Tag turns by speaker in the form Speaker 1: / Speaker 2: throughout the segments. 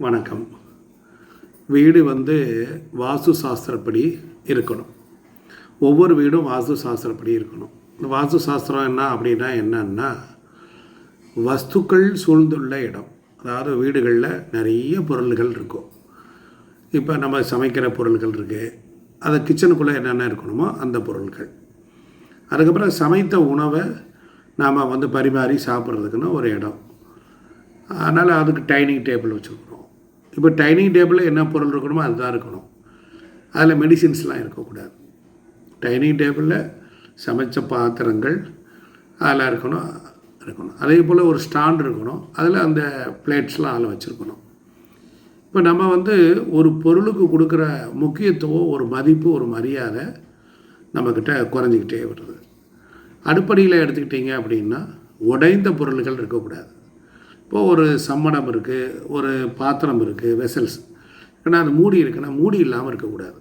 Speaker 1: வணக்கம். வீடு வாஸ்து சாஸ்திரப்படி இருக்கணும். ஒவ்வொரு வீடும் வாஸ்து சாஸ்திரப்படி இருக்கணும். இந்த வாஸ்து சாஸ்திரம் என்னன்னா வஸ்துக்கள் சூழ்ந்துள்ள இடம். அதாவது வீடுகளில் நிறைய பொருள்கள் இருக்கும். இப்போ நம்ம சமைக்கிற பொருள்கள் இருக்குது, அது கிச்சனுக்குள்ளே என்னென்ன இருக்கணுமோ அந்த பொருட்கள். அதுக்கப்புறம் சமைத்த உணவை நாம் பரிமாறி சாப்பிட்றதுக்குன்னு ஒரு இடம். அதனால் அதுக்கு டைனிங் டேபிள் வச்சுருக்கணும். இப்போ டைனிங் டேபிளில் என்ன பொருள் இருக்கணுமோ அதுதான் இருக்கணும். அதில் மெடிசின்ஸ்லாம் இருக்கக்கூடாது. டைனிங் டேபிளில் சமைச்ச பாத்திரங்கள் அதெல்லாம் இருக்கணும். அதே போல் ஒரு ஸ்டாண்ட் இருக்கணும், அதில் அந்த பிளேட்ஸ்லாம் அதில் வச்சுருக்கணும். இப்போ நம்ம ஒரு பொருளுக்கு கொடுக்குற முக்கியத்துவம், ஒரு மதிப்பு, ஒரு மரியாதை நம்மக்கிட்ட குறைஞ்சிக்கிட்டே வருது. அடுப்படியில் எடுத்துக்கிட்டிங்க அப்படின்னா உடைந்த பொருள்கள் இருக்கக்கூடாது. இப்போது ஒரு சம்மணம் இருக்குது, ஒரு பாத்திரம் இருக்குது, வெசல்ஸ், ஏன்னா அது மூடி இருக்குன்னா மூடி இல்லாமல் இருக்கக்கூடாது.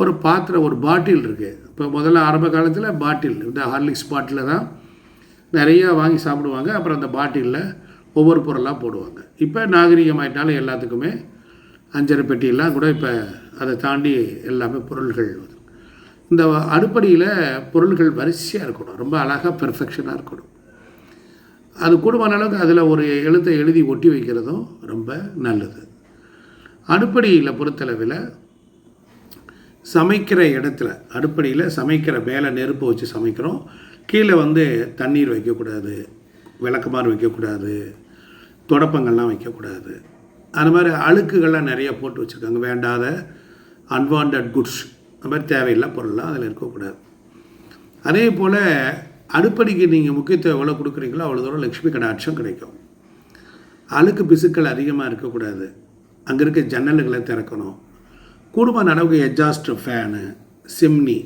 Speaker 1: ஒரு பாத்திரம், ஒரு பாட்டில் இருக்குது. இப்போ முதல்ல ஆரம்ப காலத்தில் பாட்டில், இந்த ஹார்லிக்ஸ் பாட்டிலில் தான் நிறையா வாங்கி சாப்பிடுவாங்க. அப்புறம் அந்த பாட்டிலில் ஒவ்வொரு பொருளாக போடுவாங்க. இப்போ நாகரிகமாயிட்டாலும் எல்லாத்துக்குமே அஞ்சரை பெட்டியெல்லாம் கூட இப்போ அதை தாண்டி எல்லாமே பொருள்கள். இந்த அடுப்படியில் பொருள்கள் வரிசையாக இருக்கணும், ரொம்ப அழகாக பெர்ஃபெக்ஷனாக இருக்கணும். அது கூடுமான அளவுக்கு அதில் ஒரு எழுத்தை எழுதி ஒட்டி வைக்கிறதும் ரொம்ப நல்லது. அடுப்படியில் பொறுத்தளவில் சமைக்கிற இடத்துல, அடுப்படியில் சமைக்கிற மேலே நெருப்பு வச்சு சமைக்கிறோம், கீழே தண்ணீர் வைக்கக்கூடாது, விளக்கமாறு வைக்கக்கூடாது, தொடப்பங்கள்லாம் வைக்கக்கூடாது. அது மாதிரி அழுக்குகள்லாம் நிறையா போட்டு வச்சுருக்காங்க. வேண்டாத அன்வான்ட் குட்ஸ், அது மாதிரி தேவையில்லை பொருள்லாம் அதில் இருக்கக்கூடாது. அதே போல் அடுப்படிக்கு நீங்கள் முக்கியத்துவம் எவ்வளோ கொடுக்குறீங்களோ அவ்வளோ தூரம் லக்ஷ்மி கடாட்சம் கிடைக்கும். அழுக்கு பிசுக்கள் அதிகமாக இருக்கக்கூடாது. அங்கே இருக்க ஜன்னல்களை திறக்கணும். கூடுமான அளவுக்கு எக்ஸாஸ்ட் ஃபேனு, சிம்னி.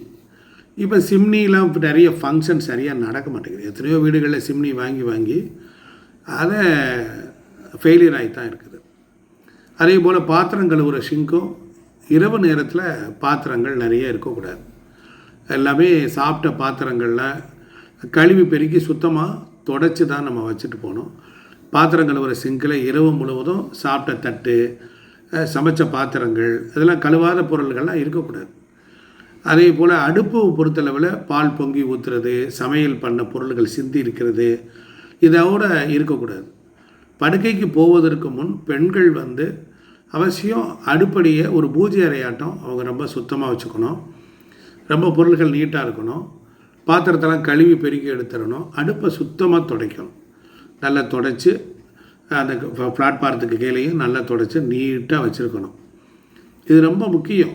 Speaker 1: இப்போ சிம்னிலாம் இப்போ நிறைய ஃபங்க்ஷன் சரியாக நடக்க மாட்டேங்குது. எத்தனையோ வீடுகளில் சிம்னி வாங்கி அதை ஃபெயிலியர் ஆகி தான் இருக்குது. அதே போல் பாத்திரம் கழுவுற ஷிங்க்கும் இரவு நேரத்தில் பாத்திரங்கள் நிறைய இருக்கக்கூடாது. எல்லாமே சாப்பிட்ட பாத்திரங்களில் கழுவி பெருக்கி சுத்தமாக தொடச்சி தான் நம்ம வச்சுட்டு போகணும். பாத்திரம் கழுவுற சிங்கில் இரவு முழுவதும் சாப்பிட்ட தட்டு, சமைச்ச பாத்திரங்கள், இதெல்லாம் கழுவாத பொருள்கள்லாம் இருக்கக்கூடாது. அதே போல் அடுப்பு பொறுத்தளவில் பால் பொங்கி ஊற்றுறது, சமையல் பண்ண பொருள்கள் சிந்தி இருக்கிறது, இதோட இருக்கக்கூடாது. படுக்கைக்கு போவதற்கு முன் பெண்கள் அவசியம் அடுப்படியை ஒரு பூஜை அறையாட்டம் அவங்க ரொம்ப சுத்தமாக வச்சுக்கணும். ரொம்ப பொருள்கள் நீட்டாக இருக்கணும். பாத்திரத்தெல்லாம் கழுவி பெருக்கி எடுத்துடணும். அடுப்பை சுத்தமாக துடைக்கணும். நல்லா துடைச்சி அந்த பிளாட்பாரத்துக்கு கீழேயும் நல்லா துடைச்சி நீட்டாக வச்சுருக்கணும். இது ரொம்ப முக்கியம்.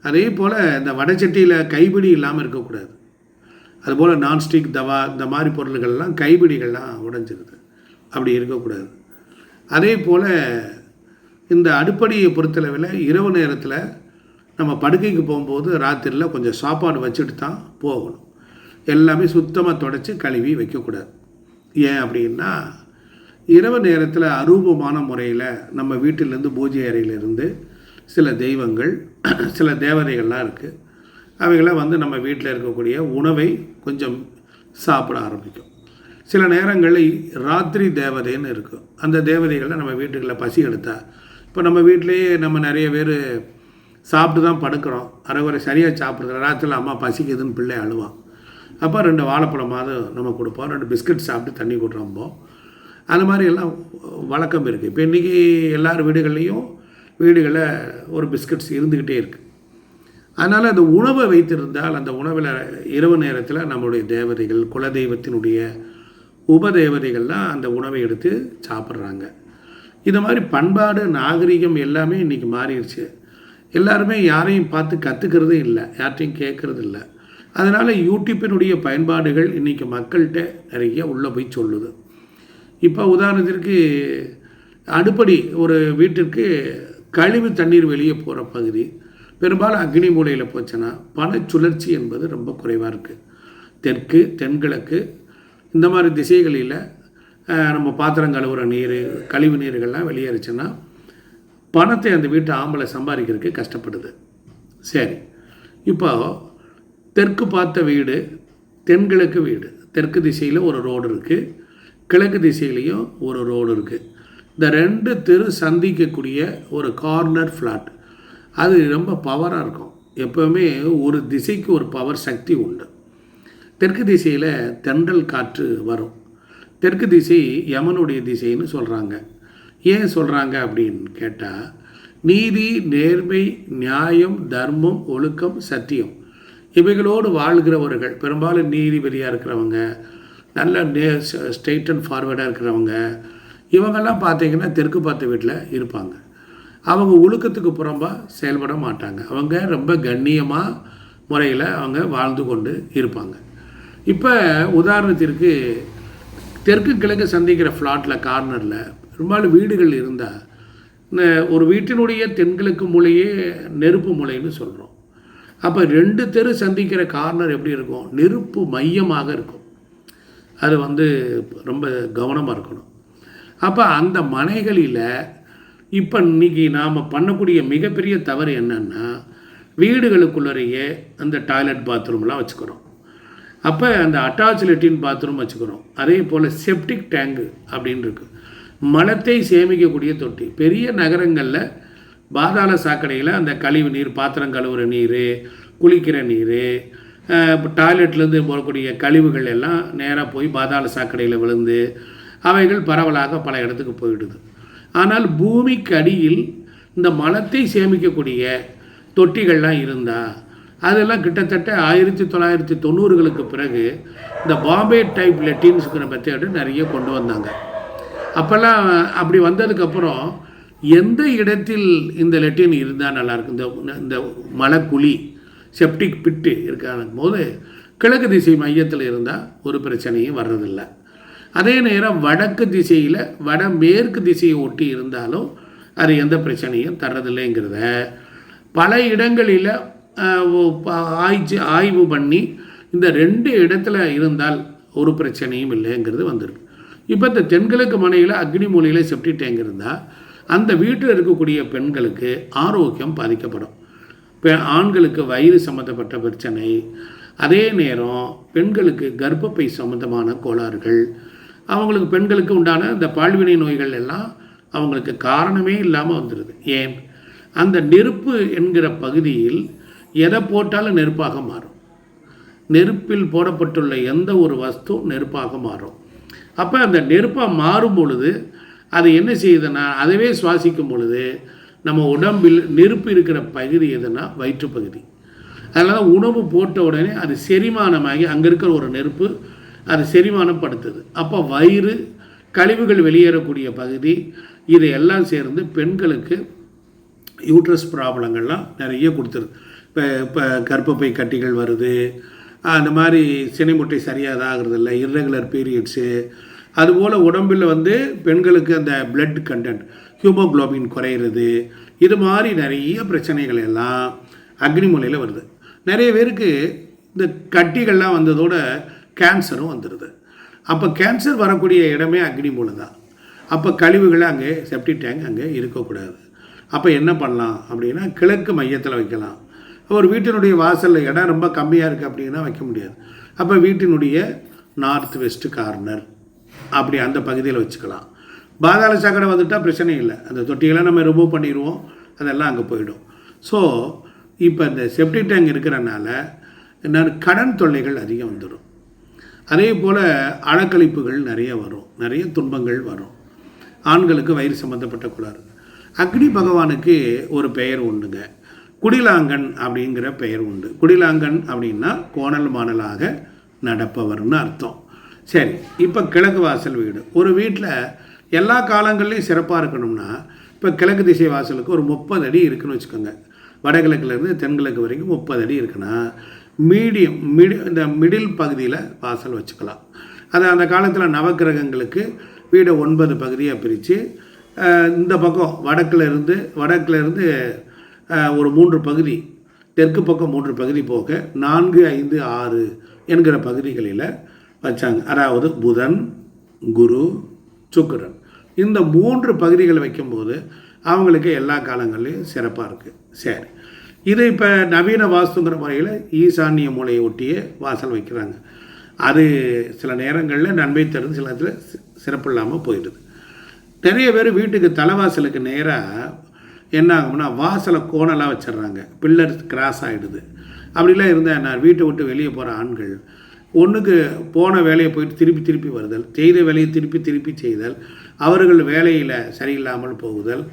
Speaker 1: அதே போல் இந்த வடைச்சட்டியில் கைப்பிடி இல்லாமல் இருக்கக்கூடாது. அதுபோல் நான்ஸ்டிக் தவா, இந்த மாதிரி பொருள்கள்லாம் கைப்பிடிகள்லாம் உடைஞ்சிருது, அப்படி இருக்கக்கூடாது. அதே போல் இந்த அடுப்படியை பொறுத்தளவில் இரவு நேரத்தில் நம்ம படுக்கைக்கு போகும்போது ராத்திரியில் கொஞ்சம் சாப்பாடு வச்சுட்டு தான் போகணும். எல்லாமே சுத்தமாக தொடச்சி கழுவி வைக்கக்கூடாது. ஏன் அப்படின்னா இரவு நேரத்தில் அரூபமான முறையில் நம்ம வீட்டிலேருந்து பூஜை அறையிலிருந்து சில தெய்வங்கள், சில தேவதைகள்லாம் இருக்குது. அவைகளாம் நம்ம வீட்டில் இருக்கக்கூடிய உணவை கொஞ்சம் சாப்பிட ஆரம்பிக்கும். சில நேரங்களில் ராத்திரி தேவதைன்னு இருக்கும். அந்த தேவதைகளை நம்ம வீட்டுகளில் பசி எடுத்தா, இப்போ நம்ம வீட்டிலையே நம்ம நிறைய பேர் சாப்பிட்டு தான் படுக்கிறோம், அரைகுறை சரியாக சாப்பிட்றது, ராத்திரியில் அம்மா பசிக்குதுன்னு பிள்ளை அழுவான். அப்போ 2 வாழைப்பழமாவது நம்ம கொடுப்போம், 2 பிஸ்கட் சாப்பிட்டு தண்ணி கொடுறோம்போம். அந்த மாதிரி எல்லாம் வழக்கம் இருக்குது. இப்போ இன்றைக்கி எல்லார் வீடுகளில் ஒரு பிஸ்கட்ஸ் இருந்துக்கிட்டே இருக்குது. அதனால் அந்த உணவை வைத்திருந்தால் அந்த உணவில் இரவு நேரத்தில் நம்மளுடைய தேவதைகள், குலதெய்வத்தினுடைய உபதேவதைகள்லாம் அந்த உணவை எடுத்து சாப்பிட்றாங்க. இது மாதிரி பண்பாடு, நாகரிகம் எல்லாமே இன்றைக்கி மாறிடுச்சு. எல்லாருமே யாரையும் பார்த்து கற்றுக்கிறது இல்லை, யார்ட்டையும் கேட்குறது இல்லை. அதனால் யூடியூப்பினுடைய பயன்பாடுகள் இன்றைக்கி மக்கள்கிட்ட நிறைய உள்ளே போய் சொல்லுது. இப்போ உதாரணத்திற்கு அடுப்படி, ஒரு வீட்டிற்கு கழிவு தண்ணீர் வெளியே போகிற பகுதி பெரும்பாலும் அக்னி மூலையில் போச்சுன்னா பண சுழற்சி என்பது ரொம்ப குறைவாக இருக்குது. தெற்கு, தென்கிழக்கு இந்த மாதிரி திசைகளில் நம்ம பாத்திரம் கழுவுற நீர், கழிவு நீர்கள்லாம் வெளியேறுச்சுன்னா பணத்தை அந்த வீட்டு ஆம்பளை சம்பாதிக்கிறதுக்கு கஷ்டப்படுது. சரி, இப்போ தெற்கு பார்த்த வீடு, தென்கிழக்கு வீடு, தெற்கு திசையில் ஒரு ரோடு இருக்குது, கிழக்கு திசையிலையும் ஒரு ரோடு இருக்குது. இந்த 2 தெரு சந்திக்கக்கூடிய ஒரு கார்னர் ஃப்ளாட் அது ரொம்ப பவராக இருக்கும். எப்போவுமே ஒரு திசைக்கு ஒரு பவர் சக்தி உண்டு. தெற்கு திசையில் தென்றல் காற்று வரும். தெற்கு திசை யமனுடைய திசைன்னு சொல்கிறாங்க. ஏன் சொல்கிறாங்க அப்படின்னு கேட்டால், நீதி, நேர்மை, நியாயம், தர்மம், ஒழுக்கம், சத்தியம் இவைகளோடு வாழ்கிறவர்கள், பெரும்பாலும் நீதிபதியாக இருக்கிறவங்க, நல்ல ஸ்ட்ரெயிட் அண்ட் ஃபார்வேர்டாக இருக்கிறவங்க, இவங்கெல்லாம் பார்த்திங்கன்னா தெற்கு பார்த்த வீட்டில் இருப்பாங்க. அவங்க ஒழுக்கத்துக்கு புறம்பாக செயல்பட மாட்டாங்க. அவங்க ரொம்ப கண்ணியமாக முறையில் அவங்க வாழ்ந்து கொண்டு இருப்பாங்க. இப்போ உதாரணத்திற்கு தெற்கு கிழக்கு சந்திக்கிற ஃப்ளாட்டில் கார்னரில் பெரும்பாலும் வீடுகள் இருந்தால், ஒரு வீட்டினுடைய தென்கிழக்கு மூலையே நெருப்பு மூலைன்னு சொல்கிறோம். அப்போ 2 தெரு சந்திக்கிற கார்னர் எப்படி இருக்கும்? நெருப்பு மையமாக இருக்கும். அது ரொம்ப கவனமாக இருக்கணும். அப்போ அந்த மனைகளில் இப்போ இன்றைக்கி நாம் பண்ணக்கூடிய மிகப்பெரிய தவறு என்னென்னா, வீடுகளுக்குள்ளேயே அந்த டாய்லெட் பாத்ரூம்லாம் வச்சுக்கிறோம். அப்போ அந்த அட்டாச் லெட்டின் பாத்ரூம் வச்சுக்கிறோம். அதே போல் செப்டிக் டேங்கு அப்படின்னு இருக்குது. மலத்தை சேமிக்கக்கூடிய தொட்டி. பெரிய நகரங்களில் பாதாள சாக்கடையில் அந்த கழிவு நீர், பாத்திரம் கழுவுற நீர், குளிக்கிற நீர், டாய்லெட்லேருந்து போகக்கூடிய கழிவுகள் எல்லாம் நேராக போய் பாதாள சாக்கடையில் விழுந்து அவைகள் பரவலாக பல இடத்துக்கு போயிடுது. ஆனால் பூமிக்கு அடியில் இந்த மலத்தை சேமிக்கக்கூடிய தொட்டிகள்லாம் இருந்தால், அதெல்லாம் கிட்டத்தட்ட 1990களுக்கு பிறகு இந்த பாம்பே டைப் லெட்டின்ஸுங்கிற மெத்தேடு நிறைய கொண்டு வந்தாங்க. அப்போல்லாம் அப்படி வந்ததுக்கப்புறம் எந்த இடத்தில் இந்த லெட்டின் இருந்தால் நல்லாயிருக்கும், இந்த மலைக்குழி செப்டிக் பிட்டு இருக்கான போது கிழக்கு திசை மையத்தில் இருந்தால் ஒரு பிரச்சனையும் வர்றதில்லை. அதே நேரம் வடக்கு திசையில் வடமேற்கு திசையை ஒட்டி இருந்தாலும் அது எந்த பிரச்சனையும் தர்றதில்லைங்கிறத பல இடங்களில் ஆய்வு பண்ணி இந்த 2 இடத்துல இருந்தால் ஒரு பிரச்சனையும் இல்லைங்கிறது வந்துருக்கு. இப்போ இந்த தென்கிழக்கு மனையில் அக்னி மூலையில் செப்டி டேங்க் இருந்தால் அந்த வீட்டில் இருக்கக்கூடிய பெண்களுக்கு ஆரோக்கியம் பாதிக்கப்படும். ஆண்களுக்கு வயிறு சம்மந்தப்பட்ட பிரச்சனை, அதே நேரம் பெண்களுக்கு கர்ப்பப்பை சம்மந்தமான கோளாறுகள், அவங்களுக்கு பெண்களுக்கு உண்டான இந்த பால்வினை நோய்கள் எல்லாம் அவங்களுக்கு காரணமே இல்லாமல் வந்துடுது. ஏன்? அந்த நெருப்பு என்கிற பகுதியில் எதை போட்டாலும் நெருப்பாக மாறும். நெருப்பில் போடப்பட்டுள்ள எந்த ஒரு வஸ்து நெருப்பாக மாறும். அப்போ அந்த நெருப்பாக மாறும் பொழுது அது என்ன செய்யுதுன்னா, அதவே சுவாசிக்கும் பொழுது நம்ம உடம்பில் நெருப்பு இருக்கிற பகுதி எதுனா வயிற்றுப்பகுதி. அதனால் உணவு போட்ட உடனே அது செரிமானமாகி அங்கே இருக்கிற ஒரு நெருப்பு அது செரிமானப்படுத்துது. அப்போ வயிறு, கழிவுகள் வெளியேறக்கூடிய பகுதி, இதையெல்லாம் சேர்ந்து பெண்களுக்கு யூட்ரஸ் ப்ராப்ளங்கள்லாம் நிறைய கொடுத்துருது. இப்போ கர்ப்பப்பை கட்டிகள் வருது, அந்த மாதிரி சினைமுட்டை சரியாக ஆகிறதில்ல, இர்ரெகுலர் பீரியட்ஸு, அதுபோல் உடம்பில் பெண்களுக்கு அந்த பிளட் கண்டென்ட், ஹியூமோக்ளோபின் குறையிறது, இது மாதிரி நிறைய பிரச்சனைகள் எல்லாம் அக்னி மூலையில் வருது. நிறைய பேருக்கு இந்த கட்டிகள்லாம் வந்ததோட கேன்சரும் வந்துடுது. அப்போ கேன்சர் வரக்கூடிய இடமே அக்னி மூலை தான். அப்போ கழிவுகளை அங்கே செப்டிக் டேங்க் அங்கே இருக்கக்கூடாது. அப்போ என்ன பண்ணலாம் அப்படின்னா, கிழக்கு மையத்தில் வைக்கலாம். ஒரு வீட்டினுடைய வாசலில் இடம் ரொம்ப கம்மியாக இருக்குது அப்படின்னா வைக்க முடியாது. அப்போ வீட்டினுடைய நார்த் வெஸ்ட் கார்னர் அப்படி அந்த பகுதியில் வச்சுக்கலாம். பாதாள சாக்கடை வந்துட்டால் பிரச்சனை இல்லை, அந்த தொட்டியெல்லாம் நம்ம ரிமூவ் பண்ணிடுவோம், அதெல்லாம் அங்கே போயிடும். ஸோ இப்போ இந்த செப்டிக் டேங்க் இருக்கிறனால என்னென்ன கடன் தொல்லைகள் அதிகம் வந்துடும். அதே போல் அலக்கழிப்புகள் நிறைய வரும், நிறைய துன்பங்கள் வரும். ஆண்களுக்கு வயிறு சம்மந்தப்பட்ட கோளாறு. அக்னி பகவானுக்கு ஒரு பெயர் உண்டுங்க, குடிலாங்கன் அப்படிங்கிற பெயர் உண்டு. குடிலாங்கன் அப்படின்னா கோணல் மாணலாக நடப்பவர்னு அர்த்தம். சரி, இப்போ கிழக்கு வாசல் வீடு. ஒரு வீட்டில் எல்லா காலங்கள்லேயும் சிறப்பாக இருக்கணும்னா, இப்போ கிழக்கு திசை வாசலுக்கு ஒரு 30 அடி இருக்குன்னு வச்சுக்கோங்க. வடகிழக்குலேருந்து தென்கிழக்கு வரைக்கும் 30 அடி இருக்குன்னா இந்த மிடில் பகுதியில் வாசல் வச்சுக்கலாம். அது அந்த காலத்தில் நவக்கிரகங்களுக்கு வீடை 9 பகுதியாக பிரித்து இந்த பக்கம் வடக்கில் இருந்து ஒரு 3 பகுதி, தெற்கு பக்கம் 3 பகுதி போக 4, 5, 6 என்கிற பகுதிகளில் வச்சாங்க. அதாவது புதன், குரு, சுக்கிரன், இந்த 3 பகுதிகளை வைக்கும்போது அவங்களுக்கு எல்லா காலங்கள்லேயும் சிறப்பாக இருக்குது. சரி, இது இப்போ நவீன வாஸ்துங்கிற முறையில் ஈசான்ய மூலையை ஒட்டிய வாசல் வைக்கிறாங்க. அது சில நேரங்களில் நன்மை தரும், சில நேரத்தில் சிறப்பு இல்லாமல் போயிடுது. நிறைய பேர் வீட்டுக்கு தலைவாசலுக்கு நேராக என்ன ஆகும்னா வாசலை கோணலாக வச்சிடுறாங்க, பில்லர் கிராஸ் ஆகிடுது. அப்படிலாம் இருந்தால் என்ன, வீட்டை விட்டு வெளியே போகிற ஆண்கள் ஒன்றுக்கு போன வேலையை போயிட்டு திருப்பி திருப்பி வருதல், செய்த வேலையை திருப்பி திருப்பி செய்தல், அவர்கள் வேலையில் சரியில்லாமல் போகுதல்,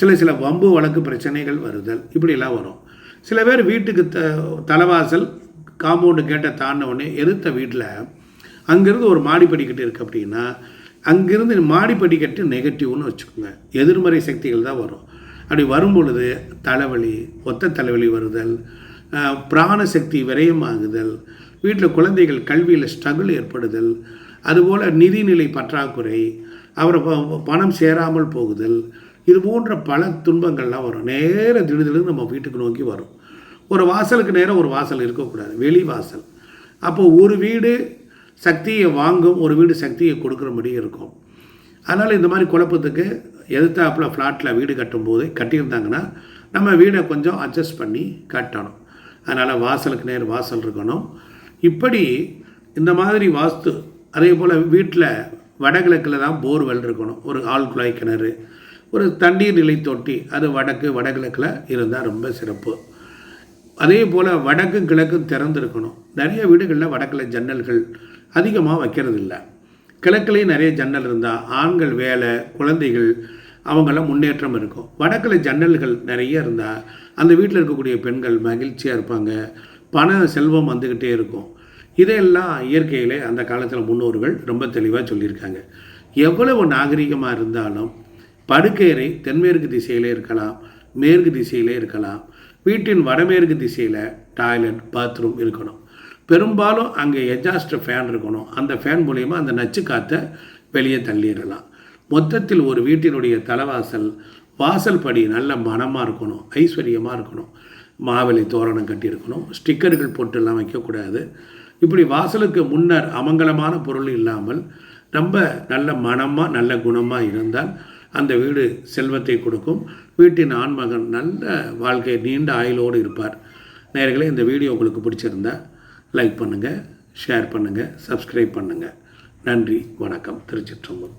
Speaker 1: சில வம்பு வழக்கு பிரச்சனைகள் வருதல், இப்படிலாம் வரும். சில பேர் வீட்டுக்கு தலைவாசல் காம்பவுண்டு கேட்ட தாண்ட உடனே எதிர்த்த வீட்டில் அங்கேருந்து ஒரு மாடி படிக்கட்டு இருக்குது அப்படின்னா அங்கேருந்து மாடி படிக்கட்டு நெகட்டிவ்னு வச்சுக்கோங்க, எதிர்மறை சக்திகள் தான் வரும். அப்படி வரும் பொழுது தலைவலி, ஒத்த தலைவலி வருதல், பிராணசக்தி விரயமாகுதல், வீட்டில் குழந்தைகள் கல்வியில் ஸ்ட்ரகிள் ஏற்படுதல், அதுபோல் நிதிநிலை பற்றாக்குறை, அவரை பணம் சேராமல் போகுதல், இது போன்ற பல துன்பங்கள்லாம் வரும். நேர திடீர்னு நம்ம வீட்டுக்கு நோக்கி வரும். ஒரு வாசலுக்கு நேரம் ஒரு வாசல் இருக்கக்கூடாது, வெளி வாசல். அப்போது ஒரு வீடு சக்தியை வாங்கும், ஒரு வீடு சக்தியை கொடுக்குறபடி இருக்கும். அதனால் இந்த மாதிரி குழப்பத்துக்கு எதிர்த்தாப்பில் ஃப்ளாட்டில் வீடு கட்டும்போது கட்டியிருந்தாங்கன்னா நம்ம வீடை கொஞ்சம் அட்ஜஸ்ட் பண்ணி கட்டணும். அதனால் வாசலுக்கு நேர் வாசல் இருக்கணும். இப்படி இந்த மாதிரி வாஸ்து. அதே போல் வீட்டில் வடகிழக்கில் தான் போர்வெல் இருக்கணும், ஒரு ஆழ்குழாய் கிணறு, ஒரு தண்ணீர் நிலை தொட்டி, அது வடகிழக்கில் இருந்தால் ரொம்ப சிறப்பு. அதே போல் வடக்கும் கிழக்கும் திறந்துருக்கணும். நிறைய வீடுகளில் வடக்கில் ஜன்னல்கள் அதிகமாக வைக்கிறது இல்லை. கிழக்குலேயும் நிறைய ஜன்னல் இருந்தால் ஆண்கள் வேலை, குழந்தைகள் அவங்களாம் முன்னேற்றம் இருக்கும். வடக்கில் ஜன்னல்கள் நிறைய இருந்தால் அந்த வீட்டில் இருக்கக்கூடிய பெண்கள் மகிழ்ச்சியாக இருப்பாங்க, பண செல்வம் வந்துக்கிட்டே இருக்கும். இதையெல்லாம் இயற்கையிலே அந்த காலத்தில் முன்னோர்கள் ரொம்ப தெளிவாக சொல்லியிருக்காங்க. எவ்வளவு நாகரிகமாக இருந்தாலும் படுக்கையறை தென்மேற்கு திசையிலே இருக்கலாம், மேற்கு திசையிலே இருக்கலாம். வீட்டின் வடமேற்கு திசையில் டாய்லெட், பாத்ரூம் இருக்கணும். பெரும்பாலும் அங்கே எக்ஸாஸ்ட் ஃபேன் இருக்கணும். அந்த ஃபேன் மூலிமா அந்த நச்சு காற்றை வெளியே தள்ளிடலாம். மொத்தத்தில் ஒரு வீட்டினுடைய தலைவாசல், வாசல் படி நல்ல மனமாக இருக்கணும், ஐஸ்வர்யமாக இருக்கணும். மாவிலை தோரணம் கட்டியிருக்கணும், ஸ்டிக்கர்கள் போட்டுலாம் வைக்கக்கூடாது. இப்படி வாசலுக்கு முன்னர் அமங்கலமான பொருள் இல்லாமல் ரொம்ப நல்ல மனமாக நல்ல குணமாக இருந்தால் அந்த வீடு செல்வத்தை கொடுக்கும். வீட்டின் ஆண்மகன் நல்ல வாழ்க்கை, நீண்ட ஆயுளோடு இருப்பார். நேயர்களே, இந்த வீடியோ உங்களுக்கு பிடிச்சிருந்தா லைக் பண்ணுங்கள், ஷேர் பண்ணுங்கள், சப்ஸ்கிரைப் பண்ணுங்கள். நன்றி, வணக்கம். திருச்சிற்றம்பலம்.